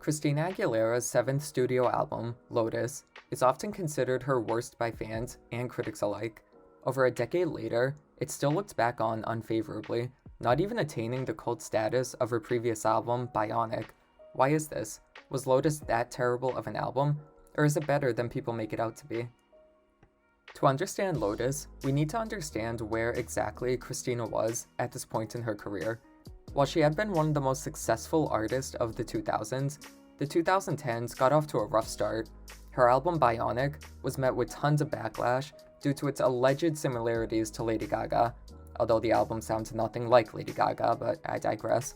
Christina Aguilera's seventh studio album, Lotus, is often considered her worst by fans and critics alike. Over a decade later, it's still looked back on unfavorably, not even attaining the cult status of her previous album, Bionic. Why is this? Was Lotus that terrible of an album, or is it better than people make it out to be? To understand Lotus, we need to understand where exactly Christina was at this point in her career. While she had been one of the most successful artists of the 2000s, the 2010s got off to a rough start. Her album Bionic was met with tons of backlash due to its alleged similarities to Lady Gaga, although the album sounds nothing like Lady Gaga, but I digress.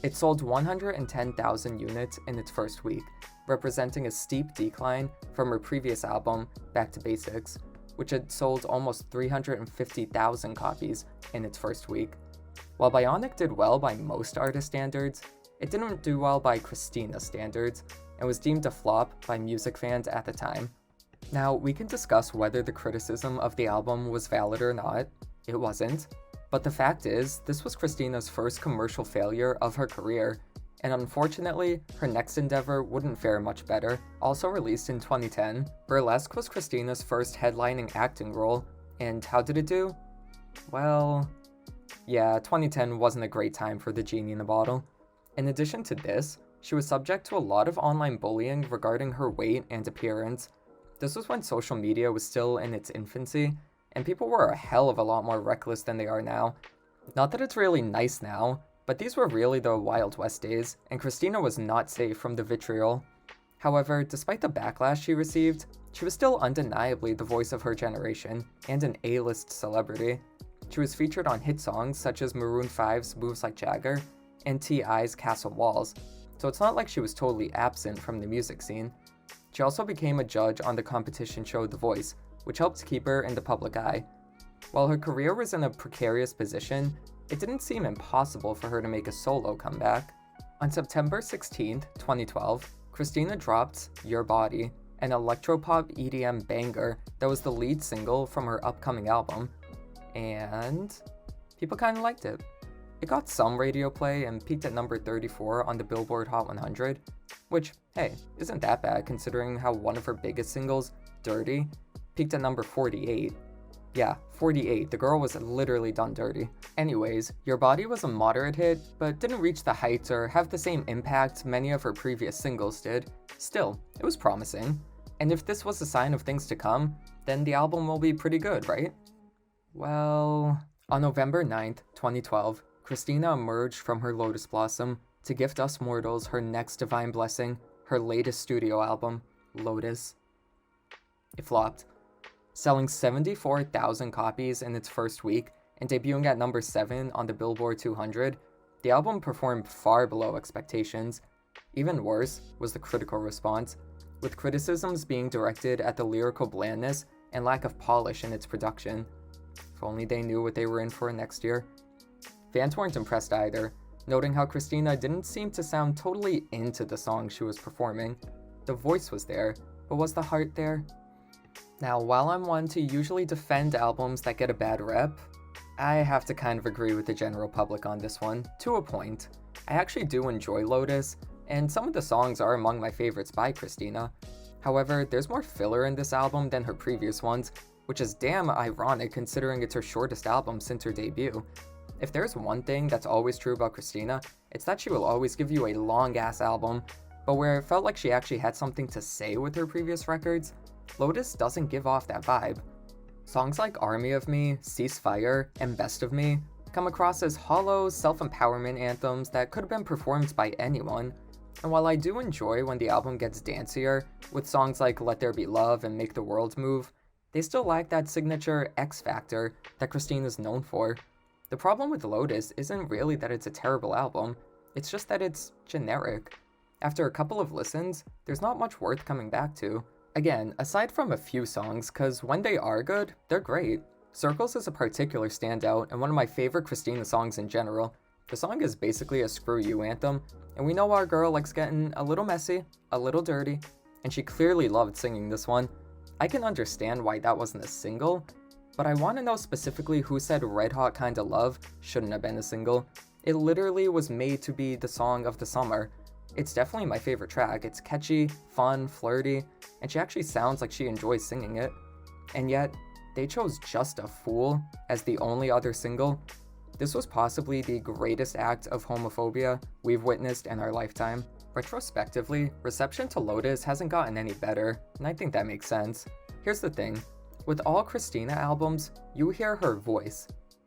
It sold 110,000 units in its first week, representing a steep decline from her previous album, Back to Basics, which had sold almost 350,000 copies in its first week. While Bionic did well by most artist standards, it didn't do well by Christina standards, and was deemed a flop by music fans at the time. Now, we can discuss whether the criticism of the album was valid or not. It wasn't. But the fact is, this was Christina's first commercial failure of her career, and unfortunately, her next endeavor wouldn't fare much better. Also released in 2010, Burlesque was Christina's first headlining acting role, and how did it do? Well, yeah, 2010 wasn't a great time for the genie in the bottle. In addition to this, she was subject to a lot of online bullying regarding her weight and appearance. This was when social media was still in its infancy, and people were a hell of a lot more reckless than they are now. Not that it's really nice now, but these were really the Wild West days, and Christina was not safe from the vitriol. However, despite the backlash she received, she was still undeniably the voice of her generation, and an A-list celebrity. She was featured on hit songs such as Maroon 5's Moves Like Jagger and T.I.'s Castle Walls, so it's not like she was totally absent from the music scene. She also became a judge on the competition show The Voice, which helped keep her in the public eye. While her career was in a precarious position, it didn't seem impossible for her to make a solo comeback. On September 16, 2012, Christina dropped Your Body, an electropop EDM banger that was the lead single from her upcoming album, and people kinda liked it. It got some radio play and peaked at number 34 on the Billboard Hot 100, which, hey, isn't that bad considering how one of her biggest singles, Dirty, peaked at number 48. Yeah, 48, the girl was literally done dirty. Anyways, Your Body was a moderate hit, but didn't reach the heights or have the same impact many of her previous singles did. Still, it was promising. And if this was a sign of things to come, then the album will be pretty good, right? Well, on November 9th, 2012, Christina emerged from her lotus blossom to gift us mortals her next divine blessing, her latest studio album, Lotus. It flopped, selling 74,000 copies in its first week and debuting at number 7 on the Billboard 200. The album performed far below expectations. Even worse was the critical response, with criticisms being directed at the lyrical blandness and lack of polish in its production. If only they knew what they were in for next year. Fans weren't impressed either, noting how Christina didn't seem to sound totally into the song she was performing. The voice was there, but was the heart there? Now, while I'm one to usually defend albums that get a bad rep, I have to kind of agree with the general public on this one, to a point. I actually do enjoy Lotus, and some of the songs are among my favorites by Christina. However, there's more filler in this album than her previous ones, which is damn ironic considering it's her shortest album since her debut. If there's one thing that's always true about Christina, it's that she will always give you a long-ass album, but where it felt like she actually had something to say with her previous records, Lotus doesn't give off that vibe. Songs like Army of Me, Ceasefire, and Best of Me come across as hollow, self-empowerment anthems that could have been performed by anyone. And while I do enjoy when the album gets dancier, with songs like Let There Be Love and Make the World Move, they still lack that signature X factor that Christina's known for. The problem with Lotus isn't really that it's a terrible album, it's just that it's generic. After a couple of listens, there's not much worth coming back to. Again, aside from a few songs, cause when they are good, they're great. Circles is a particular standout and one of my favorite Christina songs in general. The song is basically a screw you anthem, and we know our girl likes getting a little messy, a little dirty, and she clearly loved singing this one. I can understand why that wasn't a single, but I want to know specifically who said Red Hot Kinda Love shouldn't have been a single. It literally was made to be the song of the summer. It's definitely my favorite track. It's catchy, fun, flirty, and she actually sounds like she enjoys singing it. And yet, they chose Just a Fool as the only other single. This was possibly the greatest act of homophobia we've witnessed in our lifetime. Retrospectively, reception to Lotus hasn't gotten any better, and I think that makes sense. Here's the thing, with all Christina albums, you hear her voice.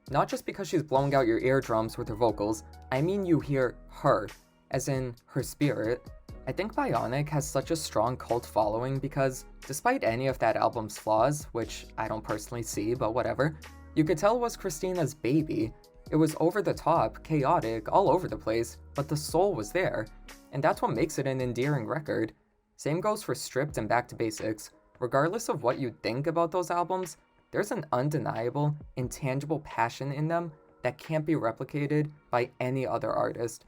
Not just because she's blowing out your eardrums with her vocals, I mean you hear her, as in her spirit. I think Bionic has such a strong cult following because, despite any of that album's flaws, which I don't personally see, but whatever, you could tell it was Christina's baby. It was over the top, chaotic, all over the place, but the soul was there, and that's what makes it an endearing record. Same goes for Stripped and Back to Basics. Regardless of what you think about those albums, there's an undeniable, intangible passion in them that can't be replicated by any other artist.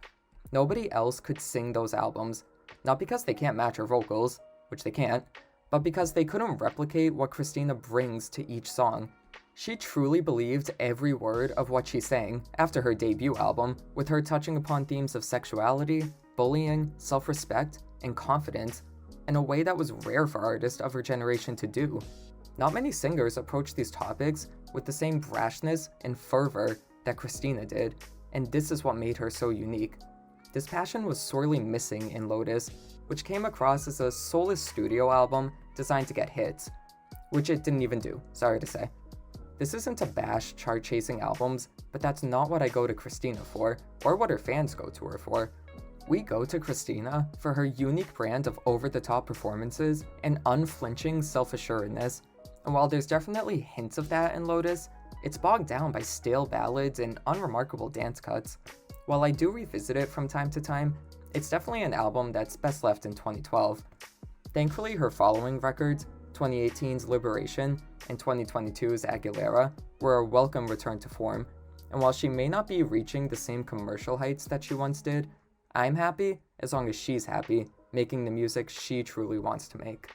Nobody else could sing those albums, not because they can't match her vocals, which they can't, but because they couldn't replicate what Christina brings to each song. She truly believed every word of what she sang after her debut album, with her touching upon themes of sexuality, bullying, self-respect, and confidence in a way that was rare for artists of her generation to do. Not many singers approach these topics with the same brashness and fervor that Christina did, and this is what made her so unique. This passion was sorely missing in Lotus, which came across as a soulless studio album designed to get hits, which it didn't even do, sorry to say. This isn't to bash chart-chasing albums, but that's not what I go to Christina for, or what her fans go to her for. We go to Christina for her unique brand of over-the-top performances and unflinching self-assuredness, and while there's definitely hints of that in Lotus, it's bogged down by stale ballads and unremarkable dance cuts. While I do revisit it from time to time, it's definitely an album that's best left in 2012. Thankfully, her following records, 2018's Liberation and 2022's Aguilera, were a welcome return to form, and while she may not be reaching the same commercial heights that she once did, I'm happy as long as she's happy, making the music she truly wants to make.